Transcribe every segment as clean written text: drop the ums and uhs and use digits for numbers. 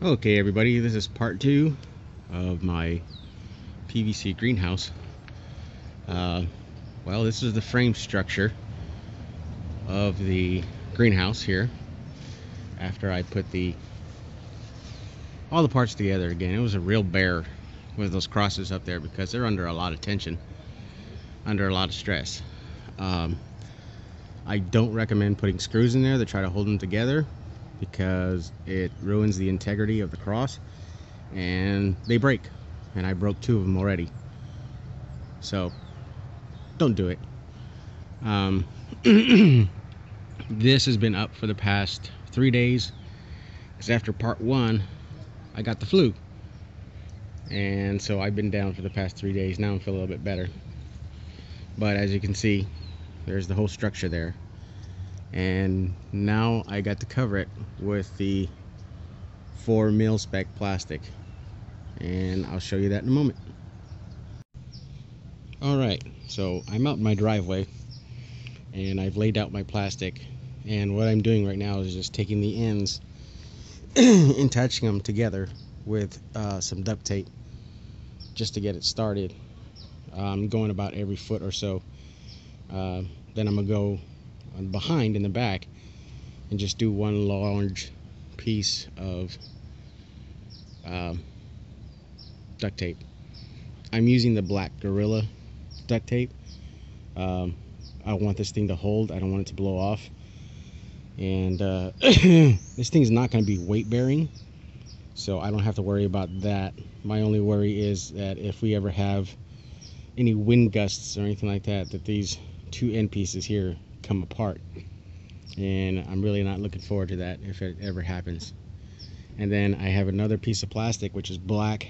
Okay, everybody, this is part 2 of my PVC greenhouse. Well, this is the frame structure of the greenhouse here after I put all the parts together again. It was a real bear with those crosses up there because they're under a lot of tension, under a lot of stress. I don't recommend putting screws in there to try to hold them together because it ruins the integrity of the cross and they break, and I broke 2 of them already, so don't do it. This has been up for the past 3 days because after part 1 I got the flu, and so I've been down for the past 3 days. Now I'm feeling a little bit better, but as you can see, there's the whole structure there, and now I got to cover it with the 4 mil spec plastic, and I'll show you that in a moment. Alright, so I'm out in my driveway and I've laid out my plastic, and what I'm doing right now is just taking the ends and attaching them together with some duct tape just to get it started. I'm going about every foot or so. Then I'm gonna go behind in the back and just do one large piece of duct tape. I'm using the black Gorilla duct tape. I want this thing to hold. I don't want it to blow off, and this thing's not going to be weight bearing, so I don't have to worry about that. My only worry is that if we ever have any wind gusts or anything like that, that these 2 end pieces here come apart, and I'm really not looking forward to that if it ever happens. And then I have another piece of plastic which is black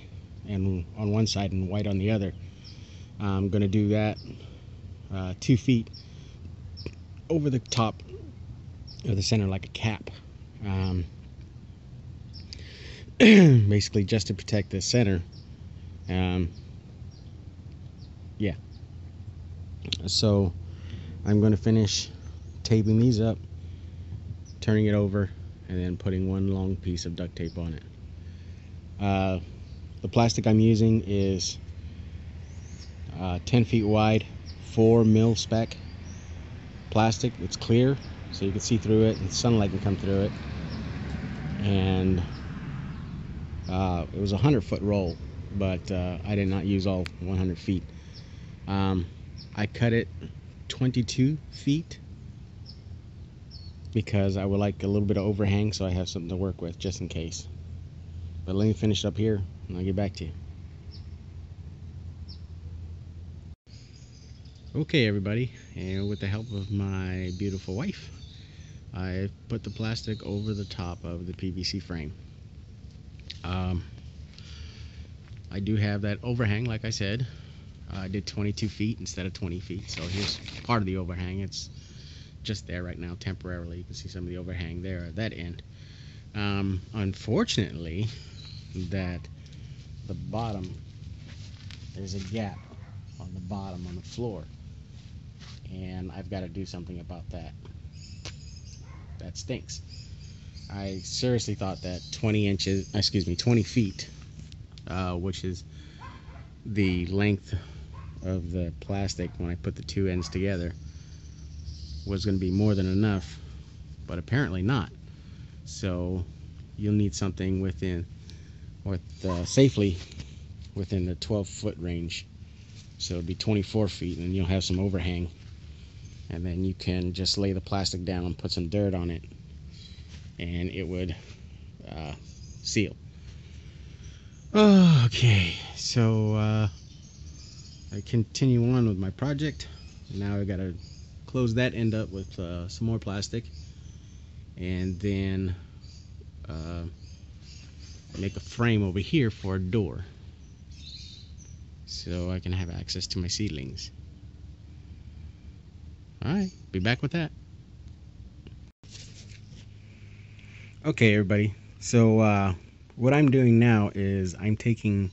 and on one side and white on the other. I'm going to do that 2 feet over the top of the center like a cap, basically just to protect the center. Yeah, so I'm going to finish taping these up, turning it over, and then putting one long piece of duct tape on it. The plastic I'm using is 10 feet wide, 4 mil spec plastic. It's clear, so you can see through it and sunlight can come through it. And it was a 100-foot roll, but I did not use all 100 feet. I cut it 22 feet because I would like a little bit of overhang so I have something to work with just in case. But let me finish up here and I'll get back to you. Okay, everybody, and with the help of my beautiful wife, I put the plastic over the top of the PVC frame. I do have that overhang, like I said. I did 22 feet instead of 20 feet, so here's part of the overhang. It's just there right now temporarily. You can see some of the overhang there at that end. Unfortunately, that the bottom, there's a gap on the bottom on the floor, and I've got to do something about that. That stinks. I seriously thought that 20 feet, which is the length of the plastic when I put the 2 ends together, was going to be more than enough, but apparently not. So you'll need something safely within the 12-foot range. So it'll be 24 feet, and you'll have some overhang, and then you can just lay the plastic down and put some dirt on it, and it would seal. Okay, so I continue on with my project. Now I gotta close that end up with some more plastic, and then make a frame over here for a door so I can have access to my seedlings. Alright, be back with that. Okay, everybody, so what I'm doing now is I'm taking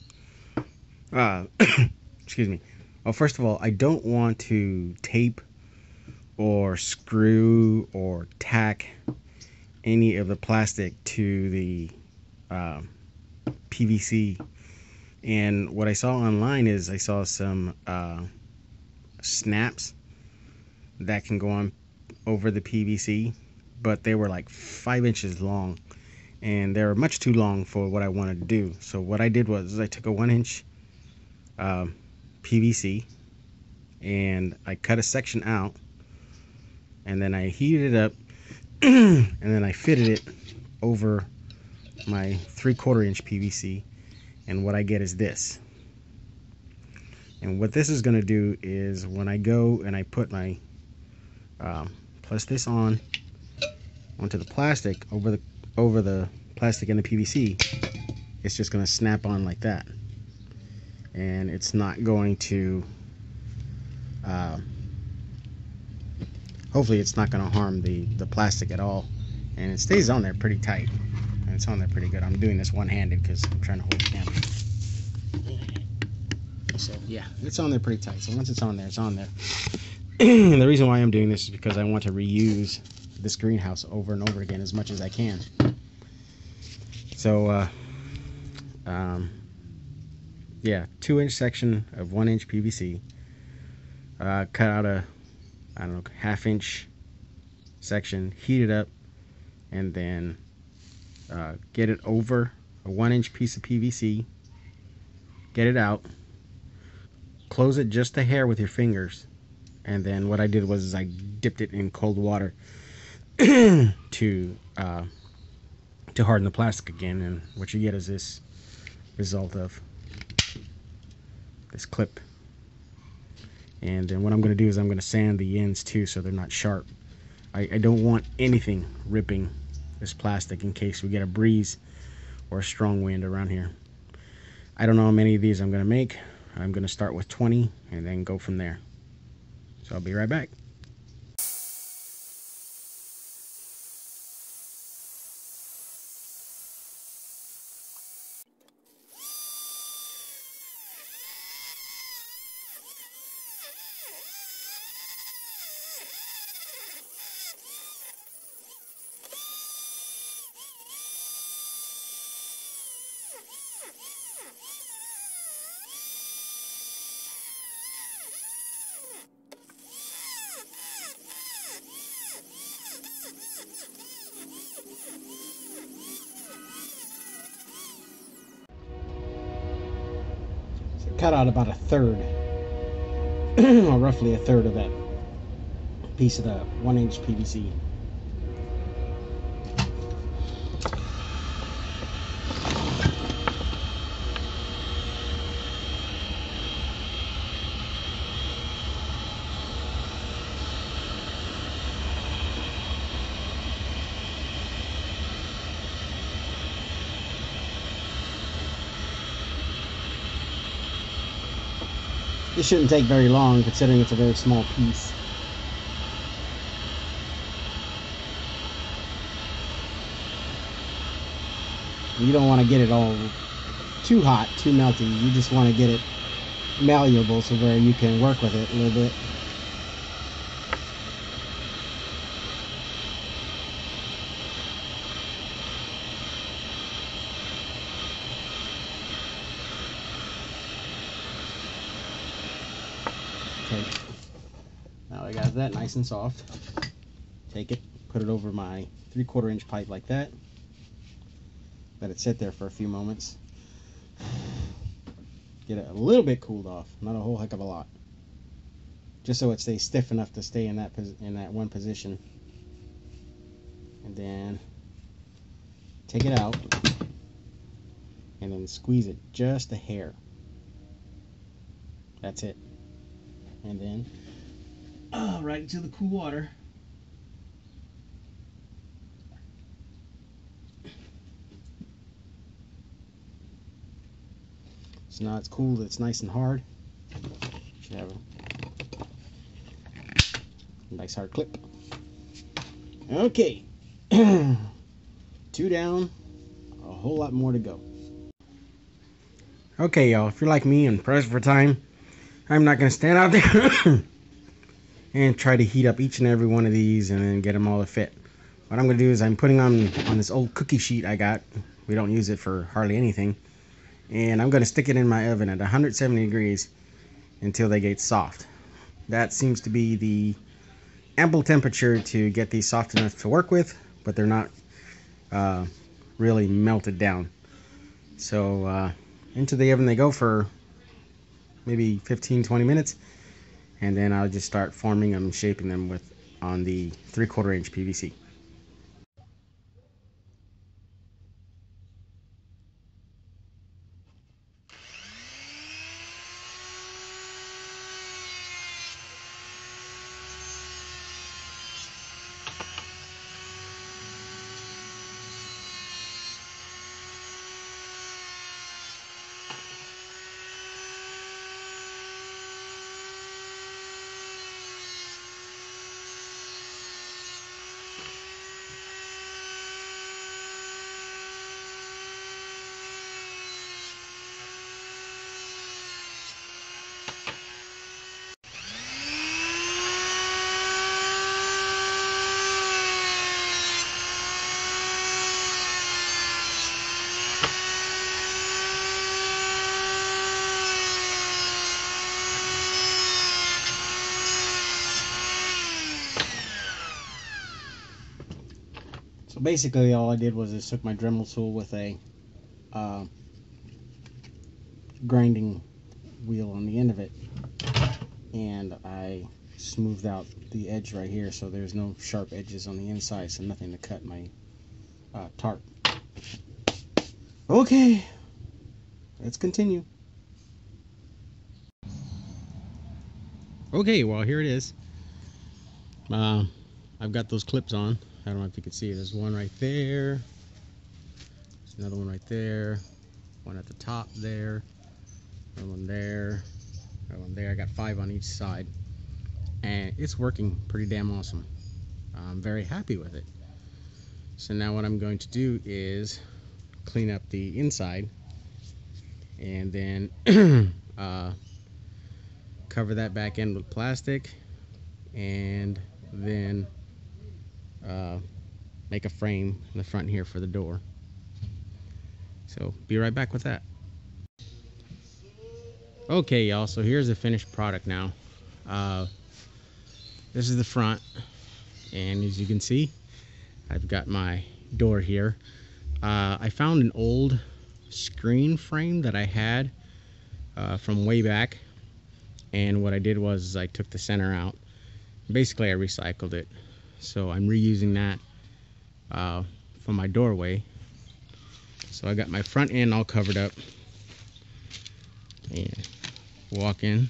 excuse me. Well, first of all, I don't want to tape or screw or tack any of the plastic to the PVC. And what I saw online is I saw some snaps that can go on over the PVC, but they were like 5 inches long, and they were much too long for what I wanted to do. So what I did was I took a 1-inch PVC and I cut a section out, and then I heated it up and then I fitted it over my 3/4 inch PVC, and what I get is this. And what this is going to do is when I go and I put my plus this onto the plastic over the plastic and the PVC, it's just going to snap on like that, and it's not going to hopefully it's not going to harm the plastic at all, and it stays on there pretty tight, and it's on there pretty good. I'm doing this one-handed because I'm trying to hold the camera. So yeah, it's on there pretty tight. So once it's on there, it's on there. And the reason why I'm doing this is because I want to reuse this greenhouse over and over again as much as I can. So yeah, 2-inch section of 1-inch PVC. Cut out a, I don't know, 1/2 inch section, heat it up, and then get it over a 1-inch piece of PVC, get it out, close it just a hair with your fingers, and then what I did was I dipped it in cold water to harden the plastic again, and what you get is this result of this clip. And then what I'm going to do is I'm going to sand the ends too so they're not sharp. I don't want anything ripping this plastic in case we get a breeze or a strong wind around here. I don't know how many of these I'm going to make. I'm going to start with 20 and then go from there. So I'll be right back. Cut out about 1/3 or roughly 1/3 of that piece of the 1-inch PVC. This shouldn't take very long considering it's a very small piece. You don't want to get it all too hot, too melty. You just want to get it malleable so where you can work with it a little bit. Okay, now I got that nice and soft. Take it, put it over my 3/4 inch pipe like that. Let it sit there for a few moments. Get it a little bit cooled off, not a whole heck of a lot. Just so it stays stiff enough to stay in that one position. And then take it out and then squeeze it just a hair. That's it. And then right into the cool water. So now it's cool, it's nice and hard. Should have a nice hard clip. Okay. 2 down, a whole lot more to go. Okay, y'all, if you're like me and pressed for time, I'm not going to stand out there and try to heat up each and every one of these and then get them all to fit. What I'm going to do is I'm putting on this old cookie sheet I got We don't use it for hardly anything. And I'm going to stick it in my oven at 170 degrees until they get soft. That seems to be the ample temperature to get these soft enough to work with, but they're not really melted down. So into the oven they go for maybe 15-20 minutes, and then I'll just start forming them, shaping them on the 3/4 inch PVC. So basically all I did was just took my Dremel tool with a grinding wheel on the end of it, and I smoothed out the edge right here so there's no sharp edges on the inside, so nothing to cut my tarp. Okay, let's continue. Okay, well, here it is. I've got those clips on. I don't know if you can see it. There's one right there. There's another one right there. One at the top there. Another one there. Another one there. I got 5 on each side. And it's working pretty damn awesome. I'm very happy with it. So now what I'm going to do is clean up the inside. And then cover that back end with plastic. And then make a frame in the front here for the door. So be right back with that. Okay, y'all, so here's the finished product now. This is the front, and as you can see, I've got my door here. I found an old screen frame that I had from way back, and what I did was I took the center out. Basically I recycled it, so I'm reusing that for my doorway. So I got my front end all covered up, and walk in,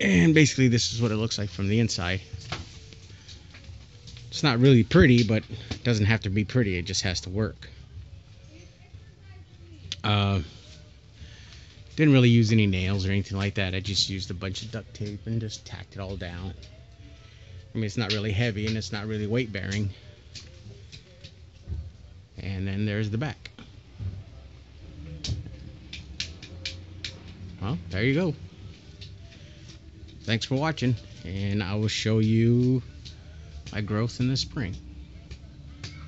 and basically this is what it looks like from the inside. It's not really pretty, but it doesn't have to be pretty, it just has to work. Didn't really use any nails or anything like that. I just used a bunch of duct tape and just tacked it all down. I mean, it's not really heavy and it's not really weight bearing. And then there's the back. Well, there you go. Thanks for watching, and I will show you my growth in the spring.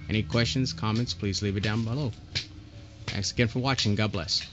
Any questions, comments, please leave it down below. Thanks again for watching. God bless.